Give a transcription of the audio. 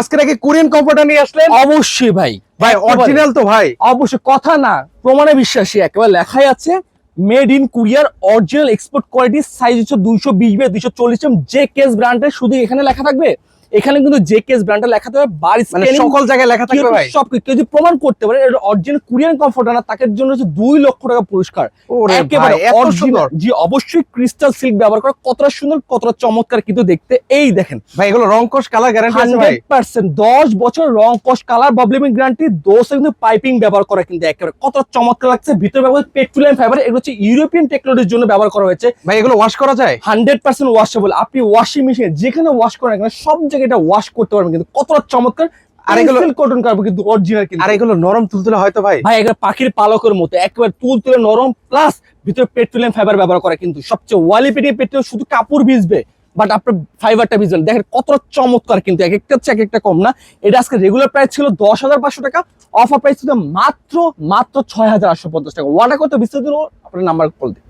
আজকে নাকি Korean comforter নিয়ে আসলেন? অবশ্যই ভাই, ভাই অরিজিনাল তো ভাই? অবশ্যই, কথা না প্রমাণে বিশ্বাসী, একেবারে লেখাই আছে made in courier, original export quality, size হচ্ছে 220 বাই 240 জে কেস ব্র্যান্ডের। শুধু এখানে লেখা থাকবে, এখানে কিন্তু জে কেস ব্র্যান্ডের লেখা থাকবে, বার মানে স্ক্যানিং সকল জায়গায় লেখা থাকবে ভাই? সব কিছু। কেউ যদি প্রমাণ করতে পারে এটা অরিজিনাল কোরিয়ান কমফোর্টার না, তাদের জন্য হচ্ছে 2 লক্ষ টাকা পুরস্কার। ওরে একেবারে ভাই, এত original। সুন্দর। জি অবশ্যই, ক্রিস্টাল সিল্ক ব্যবহার করা, কতটা সুন্দর কতটা চমৎকার কিন্তু দেখতে। এই দেখেন ভাই এগুলো রং কোশ কালার গ্যারান্টি আছে ভাই? 100% 10 বছর রং কস কালার ববলিং গ্যারান্টি, দোসে কিন্তু পাইপিং ব্যবহার করা, কিন্তু একেবারে কতটা চমৎকার লাগছে। ভিতরে ব্যবহার পেট্রোলিয়াম ফাইবার, এগুলো হচ্ছে ইউরোপিয়ান টেকনোলজির জন্য ব্যবহার করা হয়েছে। ভাই এগুলো ওয়াশ করা যায়? 100% ওয়াশেবল। আপনি ওয়াশিং মেশিনে যেখানে ওয়াশ করেন এখানে সব জায়গায় এটা ওয়াশ করতে পারবেন, কিন্তু কতটা চমৎকার। আর এগুলো কটন কাপড় কিন্তু অরিজিনাল, কিন্তু আর এগুলো নরম তুলতুলে হয়তো ভাই? ভাই এগুলো পাখির পালকের মতো একেবারে তুলতুলে নরম, প্লাস ভিতরে পেট্রোলিয়াম ফাইবার ব্যবহার করা, কিন্তু সবচেয়ে ওয়ালি পেট্রোল, শুধু কাপড় ভিজবে বাট আপনার ফাইবারটা ভিজবেন। দেখেন কতটা চমৎকার, কিন্তু এক একটা হচ্ছে এক একটা কম না। এটা আজকে রেগুলার প্রাইস ছিল 10,500 টাকা, অফার প্রাইস ছিল মাত্র 6,850 টাকা। ওয়াটা কত বিস্তারিত আপনার নাম্বার কল দিন।